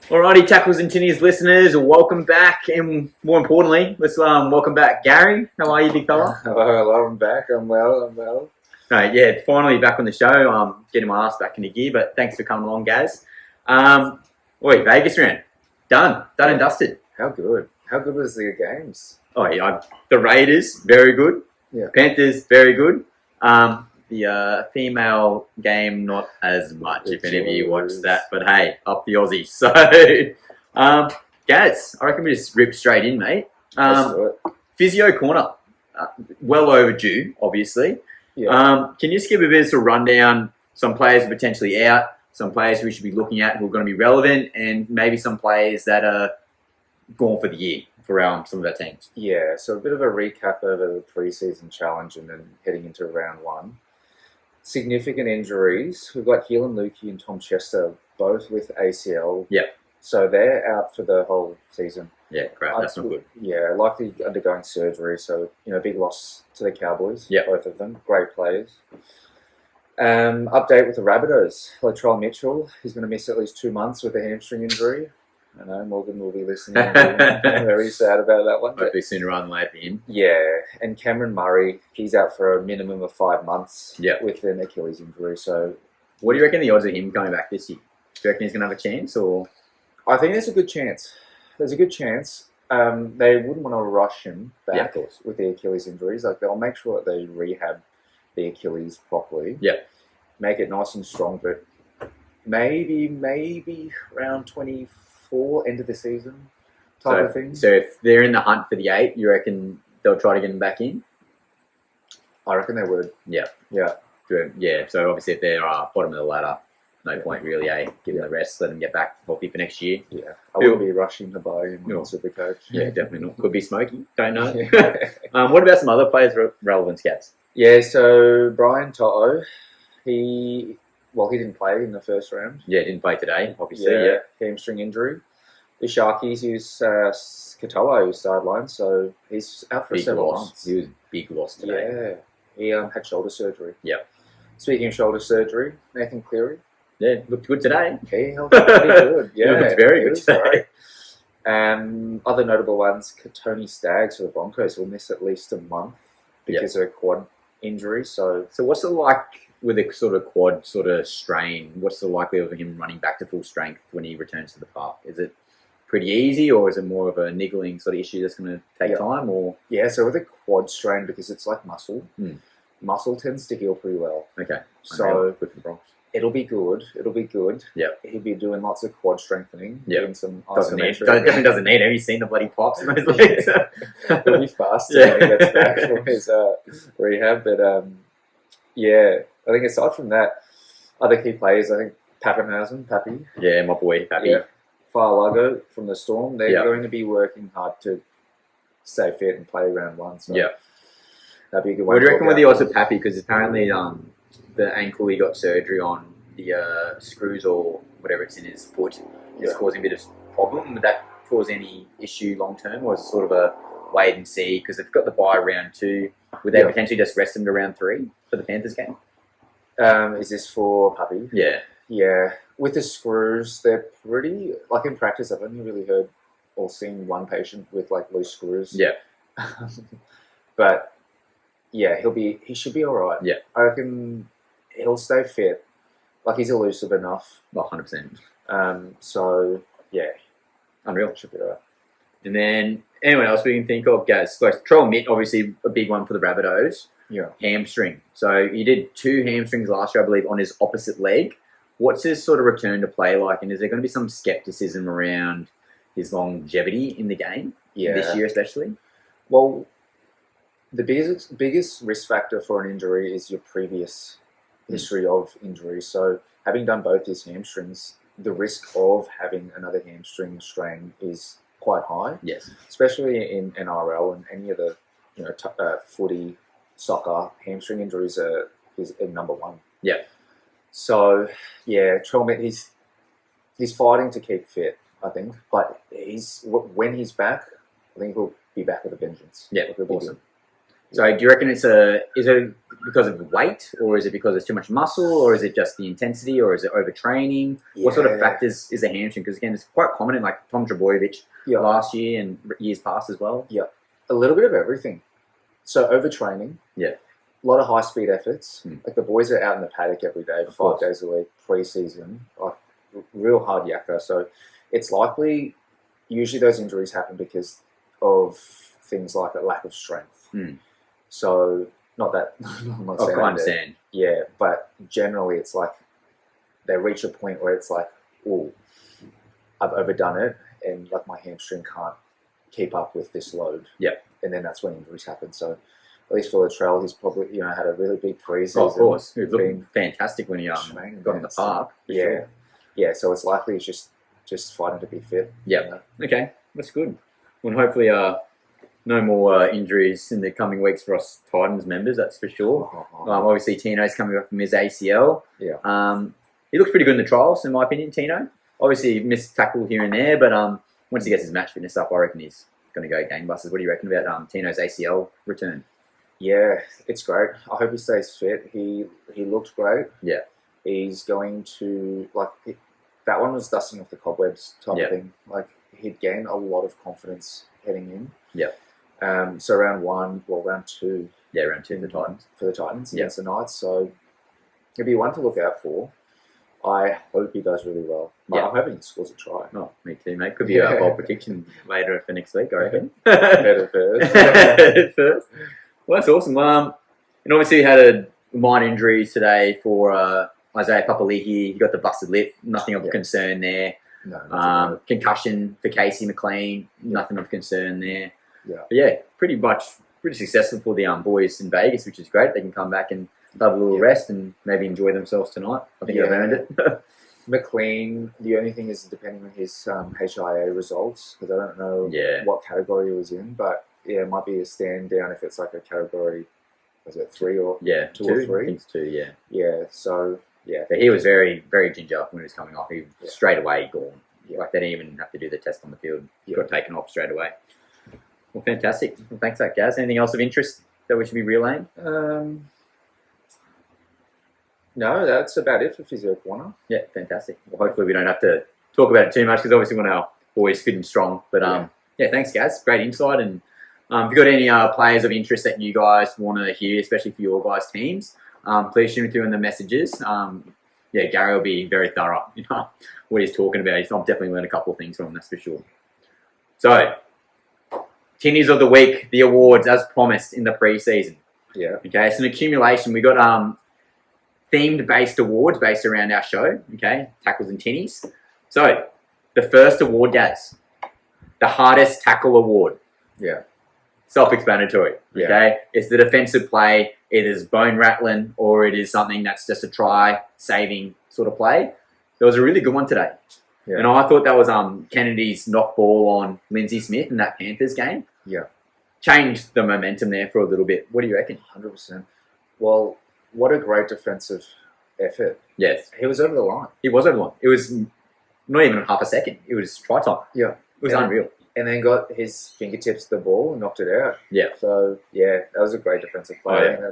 Alrighty, Tackles and Tinnies listeners, welcome back, and more importantly, let's welcome back Gary. How are you, big fella? Hello, I'm back. I'm well. Right, yeah, finally back on the show. Getting my ass back into gear, but thanks for coming along, guys. Vegas round, done and dusted. How good? How good was the games? Oh yeah, the Raiders, very good. Yeah. Panthers, very good. The female game, not as much, if any of you watched that. But hey, up the Aussies. So, Gaz, I reckon we just rip straight in, mate. Let's do it. Physio Corner, well overdue, obviously. Yeah. Can you just give a bit of a rundown? Some players are potentially out, some players we should be looking at who are going to be relevant, and maybe some players that are gone for the year for some of our teams. Yeah, so a bit of a recap over the pre-season challenge and then heading into round one. Significant injuries. We've got Heelan Lukey and Tom Chester, both with ACL. Yep. So they're out for the whole season. Yeah, great. That's not good. Yeah, likely undergoing surgery. So, big loss to the Cowboys. Yep. Both of them. Great players. Update with the Rabbitohs. Latrell Mitchell, he's going to miss at least 2 months with a hamstring injury. I know Morgan will be listening. I'm very sad about that one. Hopefully sooner rather than later for him. Yeah, and Cameron Murray, he's out for a minimum of 5 months with an Achilles injury. So, what do you reckon the odds of him coming back this year? Do you reckon he's going to have a chance? Or I think there's a good chance. They wouldn't want to rush him back with the Achilles injuries. Like, they'll make sure that they rehab the Achilles properly. Yeah. Make it nice and strong, but maybe round 24, end of the season type of thing. So if they're in the hunt for the 8, you reckon they'll try to get him back in? I reckon they would. Yeah. Good. Yeah, so obviously if they're bottom of the ladder, no point really, Give them the rest, let them get back healthy for next year. Yeah, I wouldn't be rushing to buy him on SuperCoach. Yeah, definitely not. Could be Smokey, don't know. What about some other players relevant scats? Yeah, so Brian To'o, he didn't play in the first round. Yeah, didn't play today, obviously. Hamstring injury. The Sharkies use Katoa, who's sidelined, so he's out for several months. He was big loss today. Yeah, he had shoulder surgery. Yeah. Speaking of shoulder surgery, Nathan Cleary. Yeah, looked good today. He held up pretty good. Yeah, looked very good today. Other notable ones, Tony Staggs for the Broncos will miss at least a month because of a quad injury. So what's it like with a sort of quad sort of strain? What's the likelihood of him running back to full strength when he returns to the park? Is it pretty easy, or is it more of a niggling sort of issue that's going to take time? Or so with a quad strain, because it's like muscle, muscle tends to heal pretty well. Okay, so good for the Bronx. It'll be good. Yeah, he'll be doing lots of quad strengthening. Yeah, some definitely doesn't need it. Have you seen the bloody pops in those legs? He'll be fast when he gets back from his rehab. But I think aside from that, other key players, I think Pappy. Yeah, my boy Pappy. Yeah. Farlago from the Storm. They're going to be working hard to stay fit and play round one. So that'd be a good one. What do you reckon with the odds of Pappy? Because apparently the ankle he got surgery on, the screws or whatever it's in his foot is causing a bit of problem. Would that cause any issue long term, or is it sort of a wait and see? Because they've got the bye round 2. Would they potentially just rest him to round 3 for the Panthers game? Is this for Pappy? Yeah. Yeah. With the screws, they're pretty... Like in practice, I've only really heard or seen one patient with like loose screws. Yeah. But yeah, he should be all right. Yeah. I reckon he'll stay fit. Like, he's elusive enough. 100%. So yeah, unreal. Should be all right. And then anyone else we can think of, guys? Like Trell Mitt, obviously a big one for the Rabbitohs. Yeah. Hamstring. So he did 2 hamstrings last year, I believe, on his opposite leg. What's his sort of return to play like? And is there going to be some skepticism around his longevity in the game this year, especially? Well, the biggest risk factor for an injury is your previous history of injury. So having done both his hamstrings, the risk of having another hamstring strain is quite high. Yes. Especially in NRL and any of the footy, soccer, hamstring injuries is number one. Yeah. So yeah, Trell, he's fighting to keep fit, I think. But when he's back, I think he'll be back with a vengeance. Yeah, he'll be awesome. good. So do you reckon is it because of weight, or is it because it's too much muscle, or is it just the intensity, or is it overtraining? What sort of factors is a hamstring? Because again, it's quite common in like Tom Trebojevic last year and years past as well. Yeah, a little bit of everything. So overtraining. Yeah. A lot of high speed efforts. Like the boys are out in the paddock every day, 5 days a week, pre-season, like real hard yakka. So it's likely, usually those injuries happen because of things like a lack of strength. So not that I'm not saying I understand. Yeah, but generally it's like they reach a point where it's like, oh, I've overdone it, and like my hamstring can't keep up with this load. Yeah, and then that's when injuries happen. So at least for Latrell, he's probably had a really big pre-season. Oh, of course, he was looking fantastic when he got in the park. Yeah, sure. Yeah. So it's likely he's just fighting to be fit. Yeah. Okay, that's good. Well, hopefully, no more injuries in the coming weeks for us Titans members. That's for sure. Obviously, Tino's coming back from his ACL. Yeah. He looks pretty good in the trials, in my opinion. Tino, obviously missed tackle here and there, but once he gets his match fitness up, I reckon he's going to go gangbusters. What do you reckon about Tino's ACL return? Yeah, it's great. I hope he stays fit. He looked great. Yeah. He's going to, that one was dusting off the cobwebs type of thing. Like, he'd gained a lot of confidence heading in. Yeah. So round 2. Yeah, round 2 for the Titans against the Knights. So it'll be one to look out for. I hope he does really well. I'm hoping he scores a try. Oh, me too, mate. Could be a bold prediction later for next week, I reckon. Better first. Well, that's awesome. And obviously we had a minor injury today for Isaiah Papali'i. He got the busted lip. Nothing of concern there. No. Concussion for Casey McLean. Nothing of concern there. Yeah. But yeah, pretty successful for the boys in Vegas, which is great. They can come back and have a little rest and maybe enjoy themselves tonight. I think they've earned it. McLean, the only thing is depending on his HIA results, because I don't know what category he was in, but it might be a stand down if it's like a category, was it 3 or 2 or 3? I think it's 2, yeah. Yeah, so, yeah. But he was very, very ginger when he was coming off. He was straight away gone. Yeah. Like, they didn't even have to do the test on the field. He got taken off straight away. Well, fantastic. Well, thanks for that, Gaz. Anything else of interest that we should be relaying? No, that's about it for Physio Corner. Yeah, fantastic. Well, hopefully we don't have to talk about it too much because obviously we want our boys fit and strong. But thanks, Gaz. Great insight. And if you've got any players of interest that you guys want to hear, especially for your guys' teams, please shoot me through in the messages. Gary will be very thorough. What he's talking about. I've definitely learned a couple of things from him, that's for sure. So, Tinnies of the Week, the awards as promised in the pre-season. Yeah. Okay, it's an accumulation. We got themed-based awards based around our show. Okay, Tackles and Tinnies. So, the first award, Gaz, the hardest tackle award. Yeah. Self-explanatory. Okay, it's the defensive play. It is bone rattling, or it is something that's just a try-saving sort of play. There was a really good one today. Yeah. And I thought that was Kennedy's knock ball on Lindsay Smith in that Panthers game. Yeah. Changed the momentum there for a little bit. What do you reckon? 100%. Well, what a great defensive effort. Yes. He was over the line. He was over the line. It was not even half a second. It was try time. Yeah. It was unreal. And then got his fingertips to the ball and knocked it out. Yeah. So, that was a great defensive play. Oh, yeah.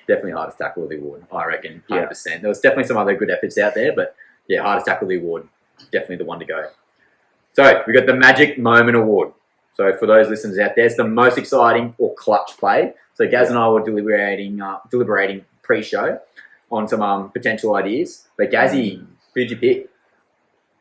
Definitely hardest tackle of the award, I reckon. 100%. Yeah. There was definitely some other good efforts out there, but hardest tackle of the award. Definitely the one to go. So, we got the Magic Moment Award. So, for those listeners out there, it's the most exciting or clutch play. So, Gaz and I were deliberating pre-show on some potential ideas. But, Gazzy, who did you pick?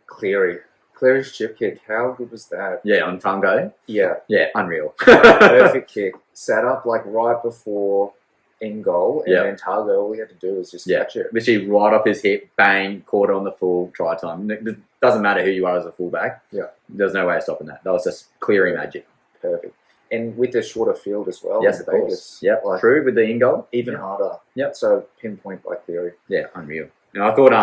Cleary's chip kick. How good was that? Yeah, on Tungo. Yeah. Yeah, unreal. Perfect kick. Sat up right before in goal, and then Targo, all he had to do was just catch it. Literally right off his hip, bang, caught it on the full try time. It doesn't matter who you are as a fullback. Yeah. There's no way of stopping that. That was just Cleary magic. Perfect. And with the shorter field as well. Yes, of course. Yeah, true, with the in goal. Even harder. Yep. So pinpoint by Cleary. Yeah, unreal. And I thought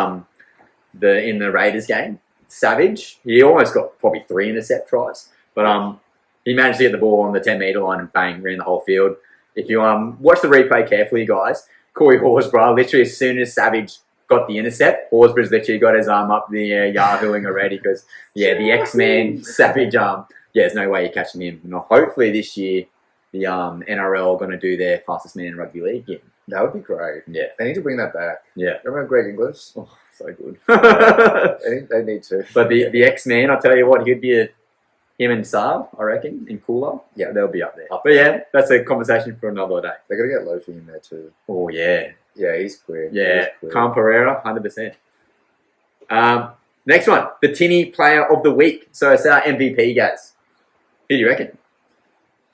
in the Raiders game, Savage, he almost got probably 3 intercept tries. But he managed to get the ball on the 10-metre line and bang, ran the whole field. If you watch the replay carefully, guys, Corey Horsburgh, literally as soon as Savage got the intercept, Horsburgh's literally got his arm up in the air, yahooing already because, the X-Man, Savage, there's no way you're catching him. And hopefully this year, the NRL going to do their fastest man in rugby league game. That would be great. Yeah. They need to bring that back. Yeah. Remember Greg Inglis? Oh, so good. They need to. But the X-Man, I'll tell you what, he'd be him and Saab, I reckon, and Cooler. Yeah. They'll be up there. But yeah, that's a conversation for another day. They're going to get Lofi in there too. Oh, yeah. Yeah, he's quick. Yeah. Cam Pereira, 100%. Next one, the Tinnie Player of the Week. So it's our MVP, guys. Who do you reckon?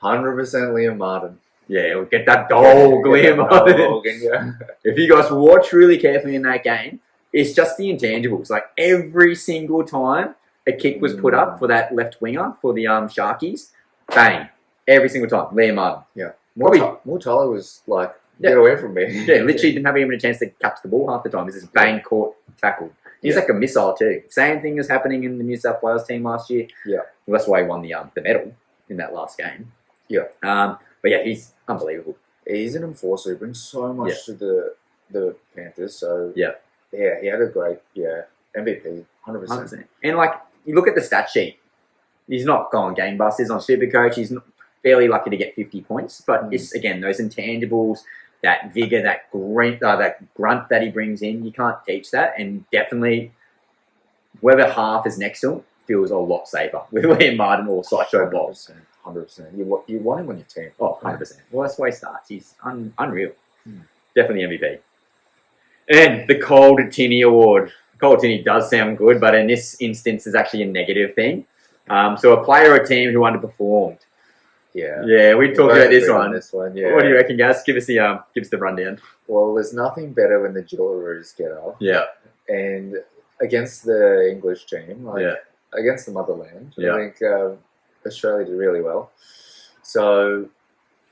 100% Liam Martin. Yeah, we'll get that dog, Liam Martin. Yeah. If you guys watch really carefully in that game, it's just the intangibles. Like every single time a kick was put up for that left winger for the Sharkies, bang. Every single time. Liam Martin. Yeah. Probably, Mortala was like, get away from me. Yeah, literally didn't have even a chance to catch the ball half the time. This is bang, caught, tackled. He's like a missile too. Same thing was happening in the New South Wales team last year. Yeah. Well, that's why he won the medal in that last game. Yeah. But yeah, he's unbelievable. He's an enforcer. He brings so much to the Panthers. So yeah, he had a great MVP, 100%. And like you look at the stat sheet, he's not going gangbusters on SuperCoach. He's fairly lucky to get 50 points, but it's again those intangibles, that vigor, that grunt that he brings in. You can't teach that, and definitely whoever half is next to him feels a lot safer with Liam Martin or Sideshow Bob. 100%. You want him on your team. Oh, 100%. Well, that's why he starts. He's unreal. Definitely MVP. And the Cold Tinnie Award. Cold Tinnie does sound good, but in this instance, is actually a negative thing. So a player or team who underperformed. Yeah. Yeah, we talked about this one. Yeah. What do you reckon, guys? Give us the rundown. Well, there's nothing better when the Jillaroos get up. Yeah. And against the English team, against the motherland, I think Australia did really well. So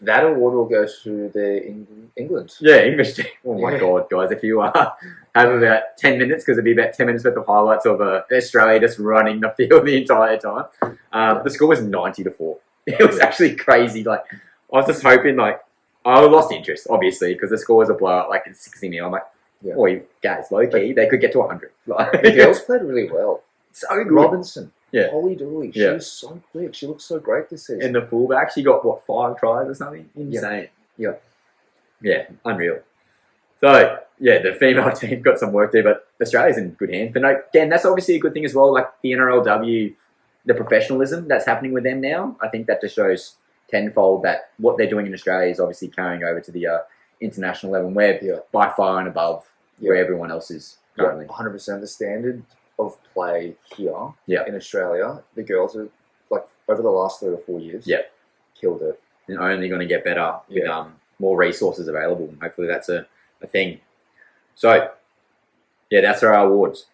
that award will go to England. Yeah, English team. Oh my God, guys. If you have about 10 minutes, because it'd be about 10 minutes worth of highlights of Australia just running the field the entire time. The score was 90-4. It was actually crazy. Like, I was just hoping, I lost interest, obviously, because the score was a blowout, like it's 60-0. I'm like, boy, guys, low key, they could get to 100. The girls played really well. So good. Robinson. Yeah. Holy dooly. She was so quick. She looked so great this season. And the fullback, she got, 5 tries or something? Insane. Yeah. Yeah, unreal. So, yeah, the female team got some work there, but Australia's in good hands. But again, that's obviously a good thing as well. Like the NRLW, the professionalism that's happening with them now, I think that just shows tenfold that what they're doing in Australia is obviously carrying over to the international level. We're by far and above where everyone else is currently. 100%. The standard of play here in Australia, the girls are, over the last 3 or 4 years, killed it. And only going to get better with more resources available. Hopefully that's a thing. So, that's our awards.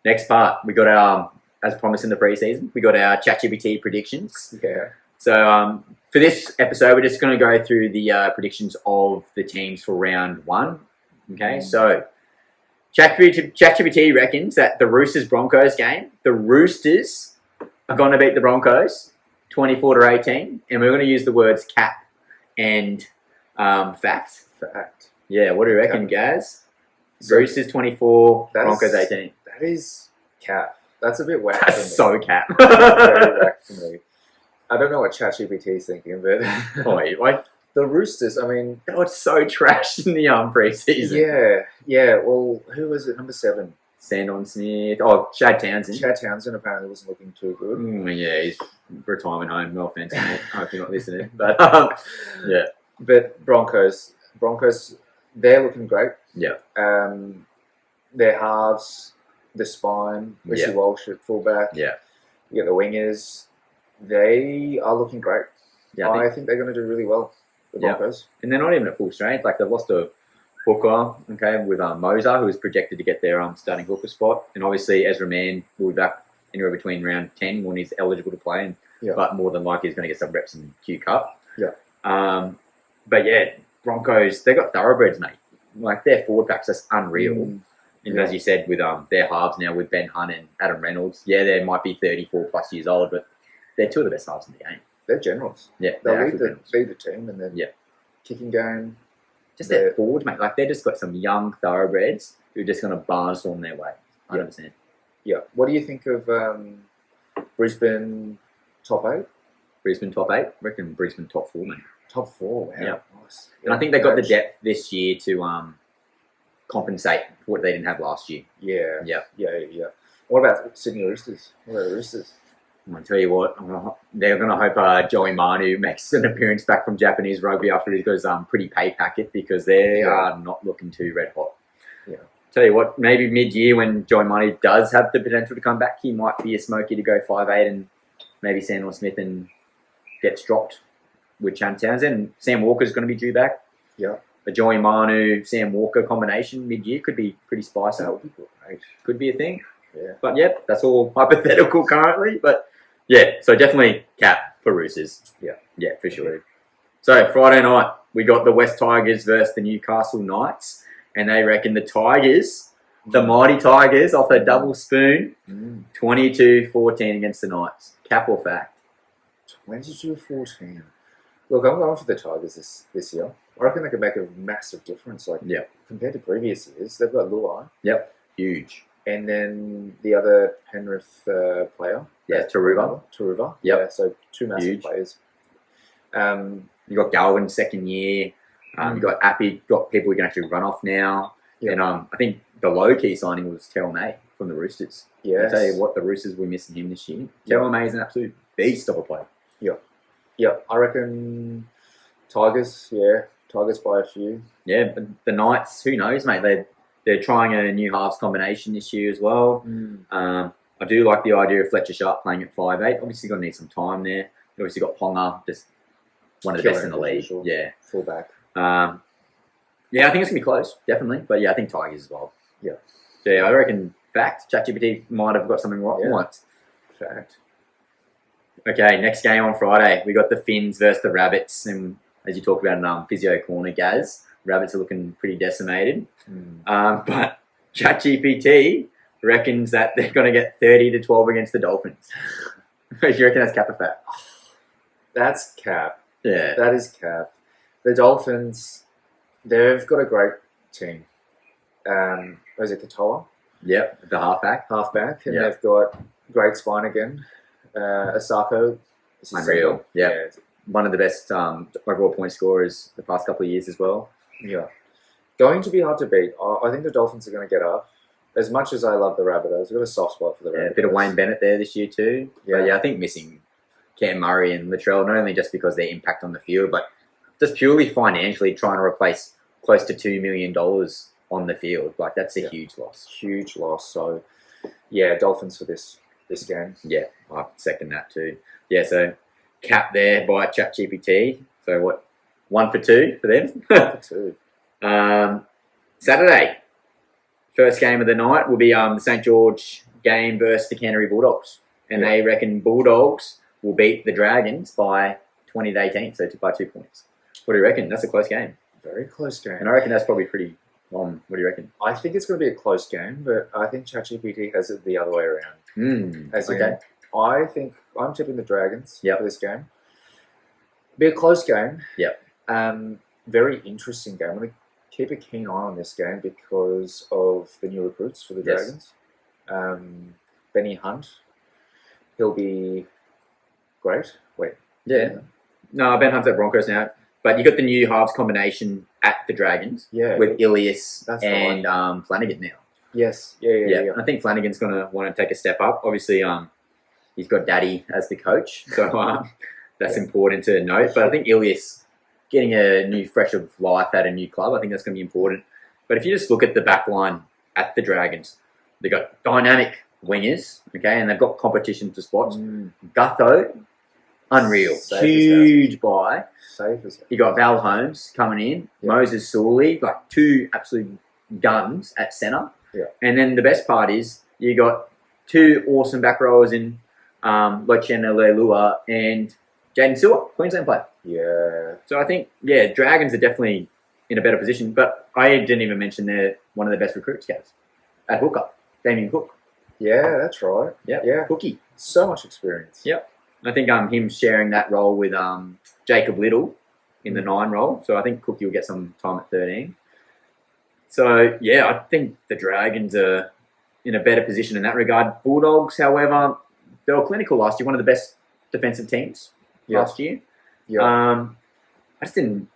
Next part, we got our, as promised in the preseason, we got our ChatGPT predictions. Yeah. So for this episode, we're just going to go through the predictions of the teams for round 1. Okay, so ChatGPT reckons that the Roosters-Broncos game, the Roosters are going to beat the Broncos 24-18, and we're going to use the words cap and fact. Fact. Yeah, what do you reckon, guys? Roosters 24, Broncos 18. That is cap. That's a bit whack. That's so cap. Very whack to me. I don't know what ChatGPT is thinking, but the Roosters, I mean, they were so trashed in the preseason. Yeah. Well, who was it? Number 7. Sandon Smith. Oh, Chad Townsend. Chad Townsend apparently wasn't looking too good. Yeah, he's retirement home. No offense, mate. I hope you're not listening. But yeah. But Broncos, they're looking great. Yeah. Their halves, the spine, Rishi Walsh at fullback. Yeah. You get the wingers. They are looking great. Yeah, I think they're going to do really well, the Broncos. And they're not even at full strength. Like, they've lost a hooker, with Moser, who is projected to get their starting hooker spot. And obviously, Ezra Mann will be back anywhere between round 10 when he's eligible to play. But more than likely, he's going to get some reps in Q Cup. Yeah. But yeah, Broncos, they got thoroughbreds, mate. Like, their forward pack's just unreal. And as you said, with their halves now, with Ben Hunt and Adam Reynolds, they might be 34 plus years old, but they're 2 of the best halves in the game. They're generals. Yeah, they'll lead the team, and then kicking game. Just their forward, mate. Like, they've just got some young thoroughbreds who are just going to barnstorm their way. 100%. Yeah. What do you think of Brisbane top 8? Brisbane top 8. I reckon Brisbane top 4, man. Top 4, wow. Yeah. Nice. And I think they got the depth this year to compensate for what they didn't have last year. Yeah. What about Sydney Roosters? What about the Roosters? I'll tell you what, they're going to hope Joey Manu makes an appearance back from Japanese rugby after he goes pretty pay packet, because they are not looking too red hot. Yeah. Tell you what, maybe mid-year when Joey Manu does have the potential to come back, he might be a smoky to go 5'8", and maybe Sandor Smith and gets dropped with Chan Townsend. Sam Walker's going to be due back. Yeah. The Joey Manu, Sam Walker combination mid-year could be pretty spicy. That would be great. Could be a thing. Yeah. But yeah, that's all hypothetical currently. But yeah, so definitely cap for Roosters. Yeah, for sure. So Friday night, we got the West Tigers versus the Newcastle Knights. And they reckon the Tigers, the mighty Tigers, off a double spoon, 22-14 against the Knights. Cap or fact? 22-14. Look, I'm going for the Tigers this year. I reckon they could make a massive difference. Compared to previous years, they've got Luai. Yep, huge. And then the other Penrith player. Yeah, Taruva. Yep. Yeah, so two massive players. You got Galvin second year. You got Appy, got people who can actually run off now. Yep. And I think the low-key signing was Terrell May from the Roosters. Yes. I'll tell you what, the Roosters were missing him this year. Terrell May is an absolute beast of a player. Yeah, I reckon Tigers, Tigers by a few. Yeah, but the Knights, who knows, mate? They're trying a new halves combination this year as well. I do like the idea of Fletcher Sharp playing at 5'8". Obviously, going to need some time there. You obviously got Ponga, just one of the best in the league. Sure. Yeah. Fullback. I think it's going to be close, definitely. But yeah, I think Tigers as well. Yeah. So yeah, I reckon, fact, ChatGPT might have got something right for once. Fact. Okay, next game on Friday, we got the Finns versus the Rabbits. And as you talked about in Physio Corner, Gaz, Rabbits are looking pretty decimated. But ChatGPT reckons that they're going to get 30-12 against the Dolphins. Do you reckon that's cap or fact? That's cap. Yeah. That is cap. The Dolphins, they've got a great team. Was it Katoa? Yep, the halfback. And they've got great spine again. Asako. Unreal. Yeah. One of the best overall point scorers the past couple of years as well. Yeah. Going to be hard to beat. I think the Dolphins are going to get up. As much as I love the Rabbitohs, I've got a soft spot for the Rabbitohs. Yeah, a bit of Wayne Bennett there this year too. Yeah. But I think missing Cam Murray and Latrell, not only just because their impact on the field, but just purely financially trying to replace close to $2 million on the field. That's a huge loss. Huge loss. So, yeah, Dolphins for this game. Yeah, I second that too. Yeah, so cap there by ChatGPT. So what? 1 for 2 for them. 1 for 2. Saturday, first game of the night will be the St. George game versus the Canterbury Bulldogs. And they reckon Bulldogs will beat the Dragons by 20-18, so by 2 points. What do you reckon? That's a close game. Very close game. And I reckon that's probably pretty on. What do you reckon? I think it's going to be a close game, but I think ChatGPT has it the other way around. I think I'm tipping the Dragons for this game. Be a close game. Yep. Very interesting game. I'm going to keep a keen eye on this game because of the new recruits for the Dragons. Benny Hunt. He'll be great. Yeah. No, Ben Hunt's at Broncos now. But you got the new halves combination at the Dragons with Ilias and Flanagan now. Yes. Yeah. I think Flanagan's going to want to take a step up. Obviously, he's got Daddy as the coach, so that's important to note. But I think Ilias getting a new fresh of life at a new club, I think that's going to be important. But if you just look at the back line at the Dragons, they've got dynamic wingers, and they've got competition for spots. Gutho, unreal. Huge buy. Safe as You got Val Holmes coming in, Moses Sully, two absolute guns at centre. And then the best part is you got 2 awesome back rowers in Lochena Leilua and Jaden Sewer, Queensland player. Yeah. So I think, Dragons are definitely in a better position. But I didn't even mention they're one of the best recruits, guys. At hooker, Damien Cook. Yeah, that's right. Yeah. Cookie. So much experience. Yep. I think him sharing that role with Jacob Little in the 9 role. So I think Cookie will get some time at 13. So, I think the Dragons are in a better position in that regard. Bulldogs, however, they were clinical last year, one of the best defensive teams last year. Yeah. I didn't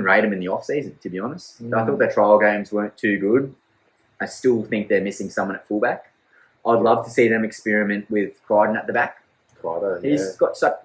rate them in the off season, to be honest. Mm. I thought their trial games weren't too good. I still think they're missing someone at fullback. I'd love to see them experiment with Crichton at the back. Crichton, He's got such,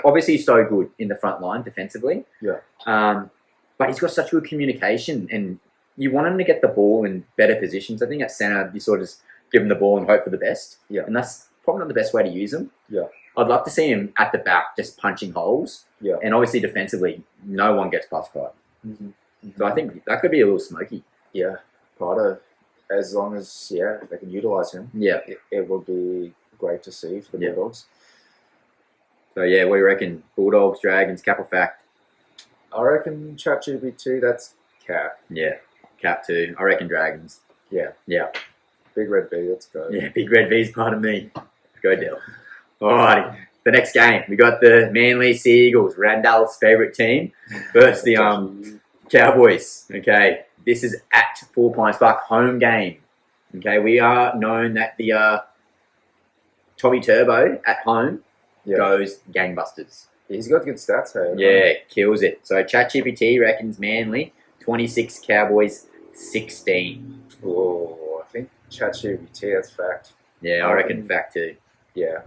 obviously he's so good in the front line defensively. Yeah. But he's got such good communication, and you want him to get the ball in better positions. I think at centre, you sort of just give him the ball and hope for the best. Yeah. And that's probably not the best way to use him. Yeah. I'd love to see him at the back just punching holes. Yeah. And obviously defensively, no one gets past Crichton. Mm-hmm. So I think that could be a little smoky. Yeah. Crichton, as long as they can utilise him, Yeah. it will be great to see for the Bulldogs. So what do you reckon? Bulldogs, Dragons, cap or fact? I reckon ChatGPT, that's cap. Yeah, cap too. I reckon Dragons. Yeah. Yeah. Big Red V, let's go. Yeah, Big Red V's part of me. Go Dell. Alrighty. The next game, we got the Manly Sea Eagles, Randall's favourite team, versus the Cowboys. Okay, this is at 4 Pines Park, home game. Okay, we are known that the Tommy Turbo at home goes gangbusters. He's got good stats, hey? Yeah, kills it. So ChatGPT reckons Manly 26, Cowboys 16. Oh, I think ChatGPT, that's fact. Yeah, I reckon fact too. Yeah.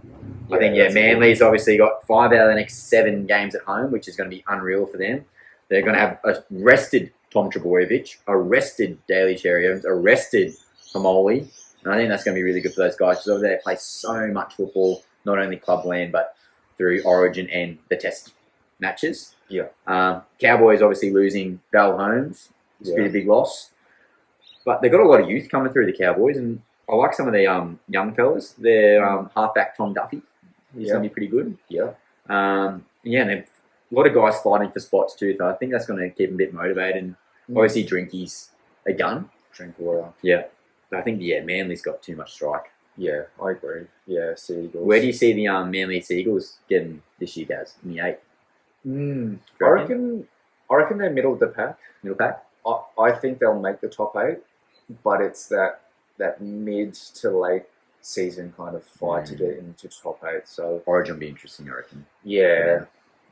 I think, Manly's obviously got 5 out of the next 7 games at home, which is going to be unreal for them. They're going to have arrested Tom Trebojevic, arrested Daly Cherry Evans, arrested Hamoli. And I think that's going to be really good for those guys because over there they play so much football, not only clubland, but through Origin and the Test matches. Yeah. Cowboys obviously losing Val Holmes. It's been a big loss. But they've got a lot of youth coming through the Cowboys, and I like some of the young fellas. Their halfback Tom Duffy, he's going to be pretty good. Yeah. And they've a lot of guys fighting for spots too. So I think that's going to keep them a bit motivated. And obviously Drinky's a gun. Drink water. Yeah. But I think Manly's got too much strike. Yeah, I agree. Yeah, Sea Eagles. Where do you see the Manly Sea Eagles getting this year, Gaz? In the 8? I reckon they're middle of the pack. Middle pack? I think they'll make the top 8, but it's that mid to late season kind of fight to get into top 8. So Origin will be interesting, I reckon. Yeah,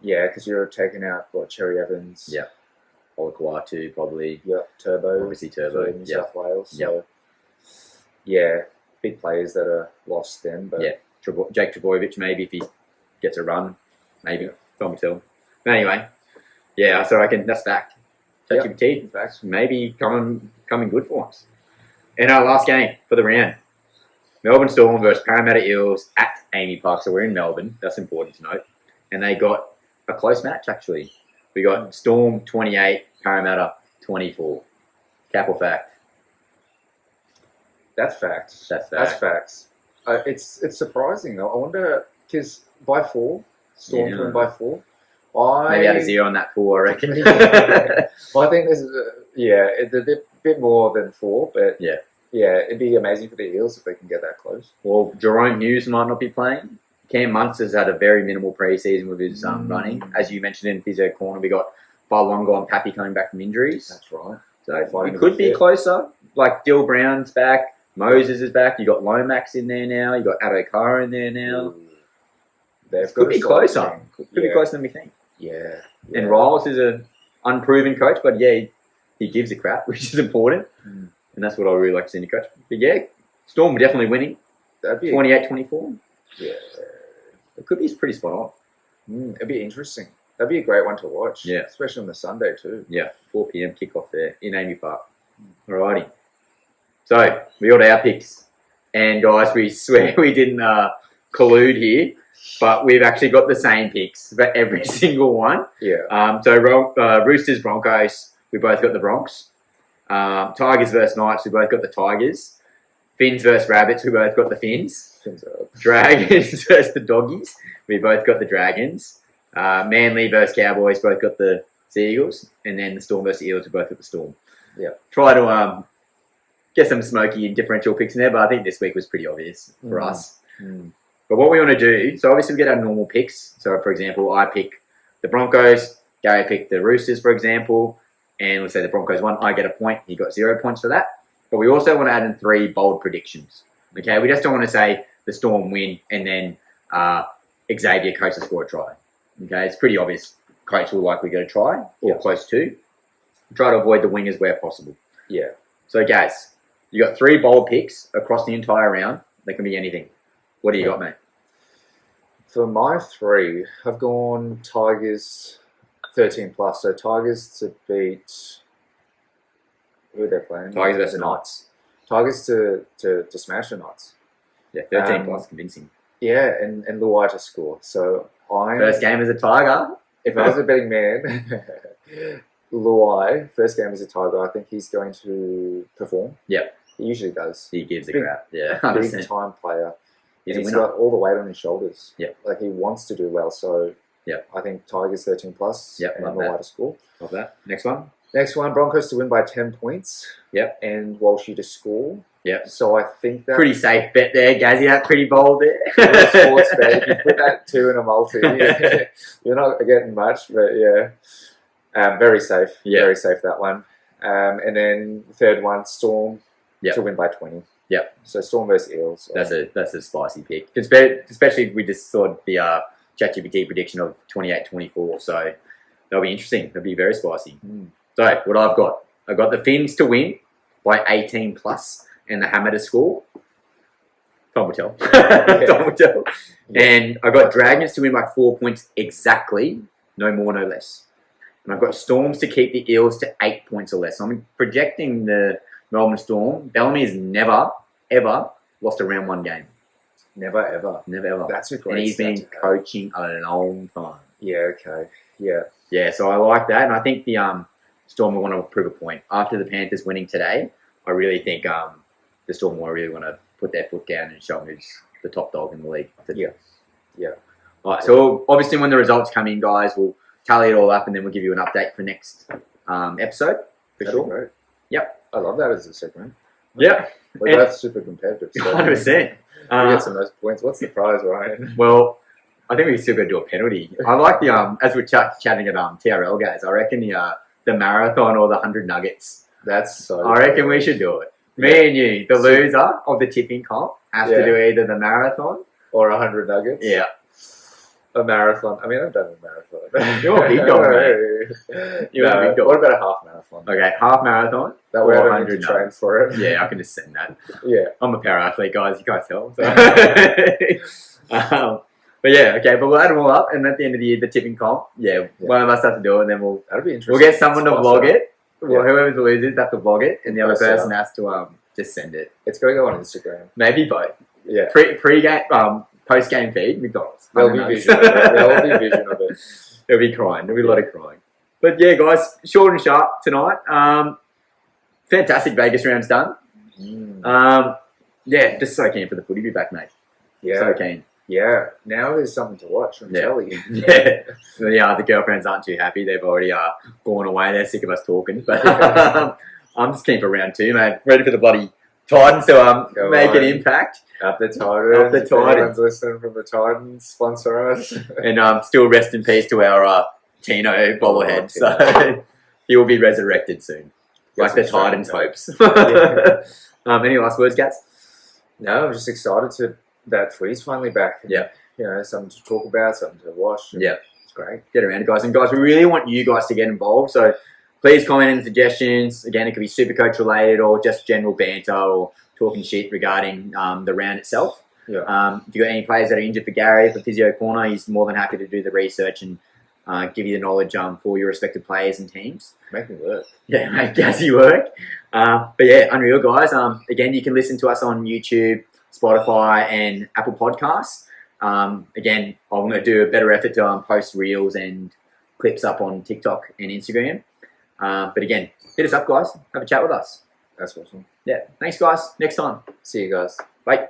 because you're taking out Cherry Evans. Yeah. Olakua too, probably. Yeah, Turbo. Obviously Turbo. For New South Wales. So big players that are lost then. But Jake Trebojevic maybe if he gets a run, maybe. Tom tell. But anyway, so I reckon that's fact. ChatGPT, in fact, maybe coming good for us. And our last game for the round, Melbourne Storm versus Parramatta Eels at Amy Park. So we're in Melbourne. That's important to note. And they got a close match actually. We got Storm 28, Parramatta 24. Cap or fact? That's fact. That's facts. It's surprising. I wonder because by 4, Storm to win by 4. Maybe out of 0 on that 4, I reckon. Well, I think this is it's a bit more than 4, but it'd be amazing for the Eels if they can get that close. Well, Jerome Hughes might not be playing. Cam Munster's had a very minimal pre-season with his running. As you mentioned in Physio Corner, we got Farlongo and Pappy coming back from injuries. That's right. So it could be closer. Like Dill Brown's back, Moses is back. You got Lomax in there now. You got Adokar in there now. Could be closer. Could be closer than we think. Yeah. And Riles is an unproven coach, but he gives a crap, which is important. And that's what I really like to see in a coach. But Storm definitely winning. That'd be 28-24. Yeah. It could be pretty spot on. It'd be interesting. That'd be a great one to watch. Yeah. Especially on the Sunday too. Yeah. 4 p.m. kickoff there in Amy Park. Alrighty. So, we got our picks. And guys, we swear we didn't collude here. But we've actually got the same picks for every single one. Yeah. So Roosters, Broncos, we both got the Bronx. Tigers versus Knights, we both got the Tigers. Finns versus Rabbits, we both got the Finns. Dragons versus the Doggies, we both got the Dragons. Manly versus Cowboys, both got the Sea Eagles. And then the Storm versus Eels, we both got the Storm. Yeah. Try to get some smoky and differential picks in there, but I think this week was pretty obvious for us. But what we want to do, so obviously we get our normal picks. So, for example, I pick the Broncos, Gary picked the Roosters, for example, and let's say the Broncos won, I get a point, he got 0 points for that. But we also want to add in 3 bold predictions. Okay, we just don't want to say the Storm win and then Xavier Coates score a try. Okay, it's pretty obvious. Coach will likely go to try or Yeah. close to. Try to avoid the wingers where possible. Yeah. So, guys, you got 3 bold picks across the entire round. They can be anything. What do you got, mate? For my 3, I've gone Tigers 13 plus. So Tigers to beat who are they playing? Tigers versus The Knights. Tigers to smash the Knights. Yeah, 13 plus, convincing. Yeah, and Luai to score. So First game as a Tiger. if I was a betting man, Luai, first game as a Tiger, I think he's going to perform. Yep. He usually does. He gives a Big- crap. Yeah, Big 100%. time player. He's And a he's winner. got all the weight on his shoulders. Yep. Like he wants to do well. So Yep. I think Tigers 13 plus Yep, and love Luai that. to score. Love that. Next one. Next one, Broncos to win by 10 points. Yep. And Walshy to score. Yep. So I think that Pretty safe bet there, Gazzy. That's pretty bold for a there. sports bet, if you put that 2 in a multi, you're not getting much, but yeah. Very safe. Yeah. Very safe, that one. And then the third one, Storm Yep. to win by 20. Yep. So Storm versus Eels. That's a spicy pick. Especially we just saw the ChatGPT prediction of 28-24. So that'll be interesting. That'll be very spicy. Mm. So what I've got the Finns to win by 18 plus and the Hammer to score. Tom will tell. Tom will tell. Yeah. And I got Dragons to win by 4 points exactly. No more, no less. And I've got Storms to keep the Eels to 8 points or less. So I'm projecting the Melbourne Storm. Bellamy has never, ever lost a round 1 game. Never ever. Never, ever. That's a great And he's been stat to have. coaching a long time. Yeah, okay. Yeah. Yeah, so I like that. And I think the Storm will want to prove a point. After the Panthers winning today, I really think the Storm will really want to put their foot down and show them who's the top dog in the league. Yeah. Yeah. All right, so obviously when the results come in, guys, we'll tally it all up and then we'll give you an update for next episode, for That'd be sure. great. Yep. I love that as a segment. Yeah, We're both super competitive. So 100%. we get some of those points. What's the prize, Ryan? Well, I think we still got to do a penalty. I like the as we're chatting about TRL guys. I reckon the marathon or the 100 nuggets. That's so. I reckon we should do it. Me and you, the loser of the tipping comp, have to do either the marathon Or 100 nuggets. Yeah. A marathon. I mean, I've done a marathon. You're a big dog, mate. You're a big dog. What about a half marathon? Okay, half marathon. That way I or don't need to 100 train nuggets. for it. Yeah, I can just send that. Yeah. I'm a para athlete, guys. You can't tell. So. But yeah, okay. But we'll add them all up, and at the end of the year, the tipping comp. Yeah, one of us have to do it, and then That'd be interesting. we'll get someone to Sponsor. vlog it. Well, Yeah. whoever's the losers have to vlog it, and the other Sponsor. person has to just send it. It's got to go on Instagram. Maybe both. Yeah. Pre-game, post-game feed, McDonald's. There'll be 100 vision of it. There'll be vision of it. There'll be crying. There'll be a lot of crying. But yeah, guys, short and sharp tonight. Fantastic Vegas round's done. Yeah, just so keen for the footy to be back, mate. Yeah. So keen. Yeah. Now there's something to watch on Yeah. telly. Yeah. The girlfriends aren't too happy. They've already gone away. They're sick of us talking. But I'm just keen for round 2, man. Ready for the bloody Titans to Go make on. an impact. Up the Titans. Up the If anyone's Titans. listening from the Titans, sponsor us. And still rest in peace to our Tino bobblehead. Tino. So he will be resurrected soon. Like the That's exciting, Titans' though. hopes. Any last words, Gats? No, I'm just excited that footy's finally back. And, Yeah. You know, something to talk about, something to watch. and Yeah. It's great. Get around it, guys. And guys, we really want you guys to get involved. So please comment in suggestions. Again, it could be SuperCoach related or just general banter or talking shit regarding the round itself. Yeah. If you've got any players that are injured for Gary for Physio Corner, he's more than happy to do the research and give you the knowledge for your respective players and teams. Make me work. Yeah, make Gazzy work. But yeah, unreal, guys. Again, you can listen to us on YouTube, Spotify, and Apple Podcasts. Again, I'm going to do a better effort to post reels and clips up on TikTok and Instagram. But again, hit us up, guys. Have a chat with us. That's awesome. Yeah. Thanks, guys. Next time. See you guys. Bye.